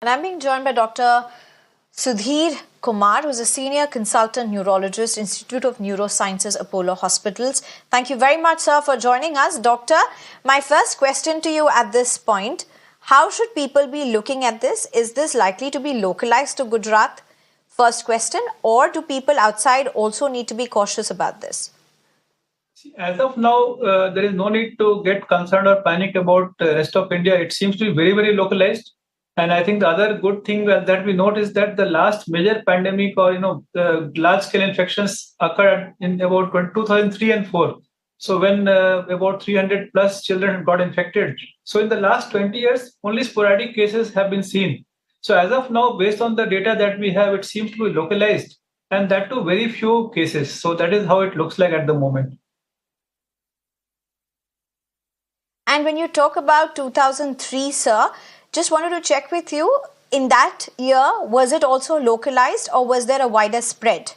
And I'm being joined by Dr. Sudhir Kumar, who's a senior consultant neurologist, Institute of Neurosciences, Apollo Hospitals. Thank you very much, sir, for joining us. Doctor, my first question to you at this point, how should people be looking at this? Is this likely to be localized to Gujarat? First question. Or do people outside also need to be cautious about this? As of now, there is no need to get concerned or panic about the rest of India. It seems to be very, very localized. And I think the other good thing that we noticed that the last major pandemic or the large scale infections occurred in about 2003 and 4. So when about 300 plus children got infected. So in the last 20 years, only sporadic cases have been seen. So as of now, based on the data that we have, it seems to be localized, and that too very few cases. So that is how it looks like at the moment. And when you talk about 2003, sir, just wanted to check with you, in that year, was it also localized or was there a wider spread?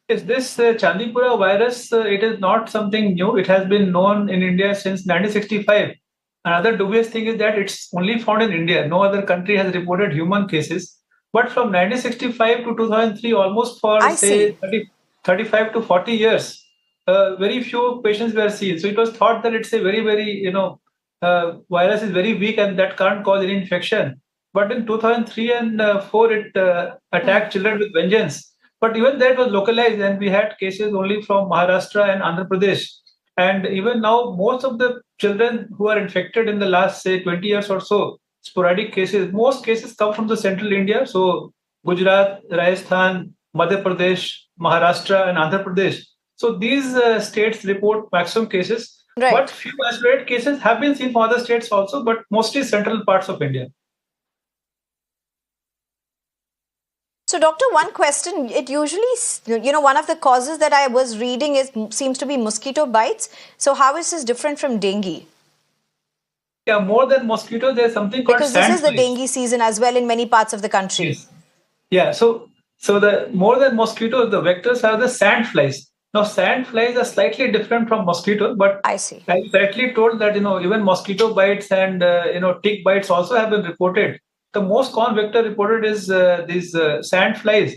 Is this Chandipura virus? It is not something new. It has been known in India since 1965. Another dubious thing is that it's only found in India. No other country has reported human cases. But from 1965 to 2003, almost for I say see. 35 to 40 years, very few patients were seen. So it was thought that it's a very, very, virus is very weak and that can't cause any infection. But in 2003 and 4, it attacked children with vengeance. But even that was localized, and we had cases only from Maharashtra and Andhra Pradesh. And even now, most of the children who are infected in the last, say, 20 years or so, sporadic cases, most cases come from the central India. So Gujarat, Rajasthan, Madhya Pradesh, Maharashtra, and Andhra Pradesh. So these states report maximum cases, but Right. few isolated cases have been seen for other states also, but mostly central parts of India. So, doctor, one question. It usually, one of the causes that I was reading seems to be mosquito bites. So, how is this different from dengue? Yeah, more than mosquitoes, there's something called Because this is the sandflies. dengue season as well in many parts of the country. Yes. Yeah. So the more than mosquitoes, the vectors are the sandflies. Now, sandflies are slightly different from mosquitoes, but I see. I correctly told that even mosquito bites and tick bites also have been reported. The most common vector reported is these sandflies,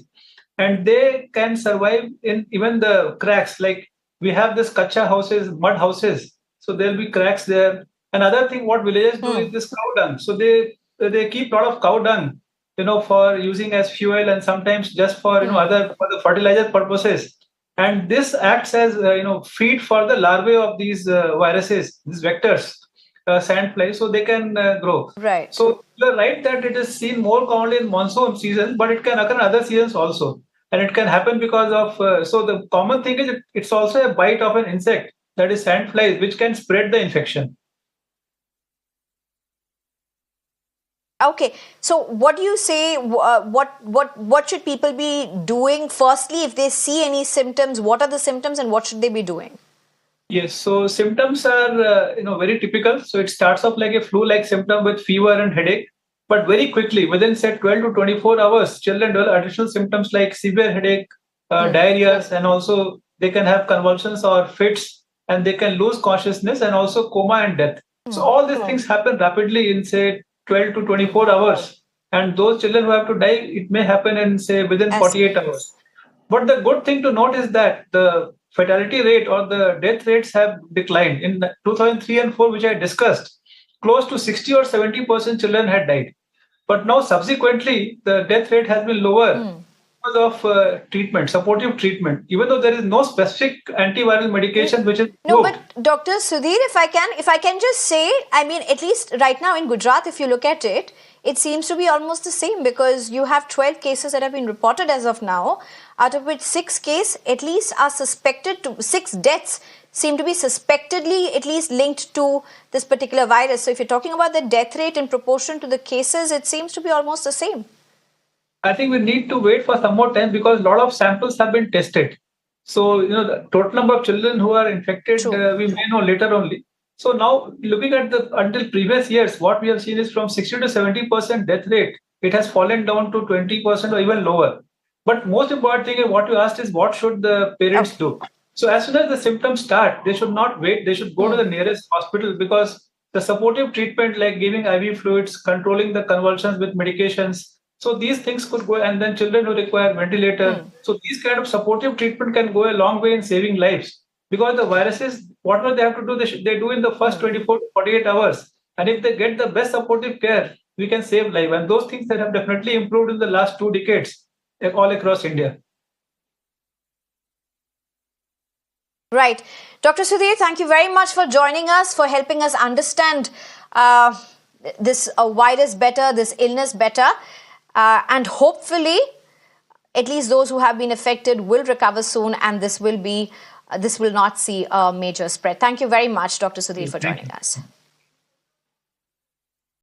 and they can survive in even the cracks. Like we have this kacha houses, mud houses, so there'll be cracks there. Another thing, what villagers do is this cow dung. So they keep a lot of cow dung, for using as fuel and sometimes just for other for the fertilizer purposes. And this acts as feed for the larvae of these viruses, these vectors, sandflies, so they can grow. Right. So you're right that it is seen more commonly in monsoon season, but it can occur in other seasons also, and it can happen because of. So the common thing is it's also a bite of an insect, that is sandflies, which can spread the infection. Okay. So, what do you say? What should people be doing? Firstly, if they see any symptoms, what are the symptoms and what should they be doing? Yes, so symptoms are very typical. So it starts off like a flu-like symptom with fever and headache, but very quickly, within say 12 to 24 hours, children develop additional symptoms like severe headache, diarrhea, and also they can have convulsions or fits, and they can lose consciousness and also coma and death. So all these things happen rapidly in say 12 to 24 hours, and those children who have to die, it may happen in say within I see. 48 hours. But the good thing to note is that the fatality rate or the death rates have declined. In 2003 and 4, which I discussed, close to 60 or 70% children had died. But now, subsequently, the death rate has been lower because of treatment, supportive treatment, even though there is no specific antiviral medication which is No, approved. but Dr. Sudhir, if I can just say, I mean, at least right now in Gujarat, if you look at it, it seems to be almost the same because you have 12 cases that have been reported as of now, out of which 6 cases at least are suspected to, 6 deaths seem to be suspectedly at least linked to this particular virus. So if you're talking about the death rate in proportion to the cases, it seems to be almost the same. I think we need to wait for some more time because a lot of samples have been tested. So, the total number of children who are infected, True. we may know later only. So now, looking at the until previous years, what we have seen is from 60 to 70% death rate, it has fallen down to 20% or even lower. But most important thing is what you asked is what should the parents Okay. do? So as soon as the symptoms start, they should not wait. They should go to the nearest hospital because The supportive treatment like giving IV fluids, controlling the convulsions with medications. So these things could go, and then children who require ventilator. So these kind of supportive treatment can go a long way in saving lives, because the viruses, whatever they have to do, they do in the first 24 to 48 hours. And if they get the best supportive care, we can save life. And those things that have definitely improved in the last 2 decades all across India. Right. Dr. Sudhir, thank you very much for joining us, for helping us understand this virus better, this illness better. And hopefully, at least those who have been affected will recover soon, and this will not see a major spread. Thank you very much, Dr. Sudhir, for joining us.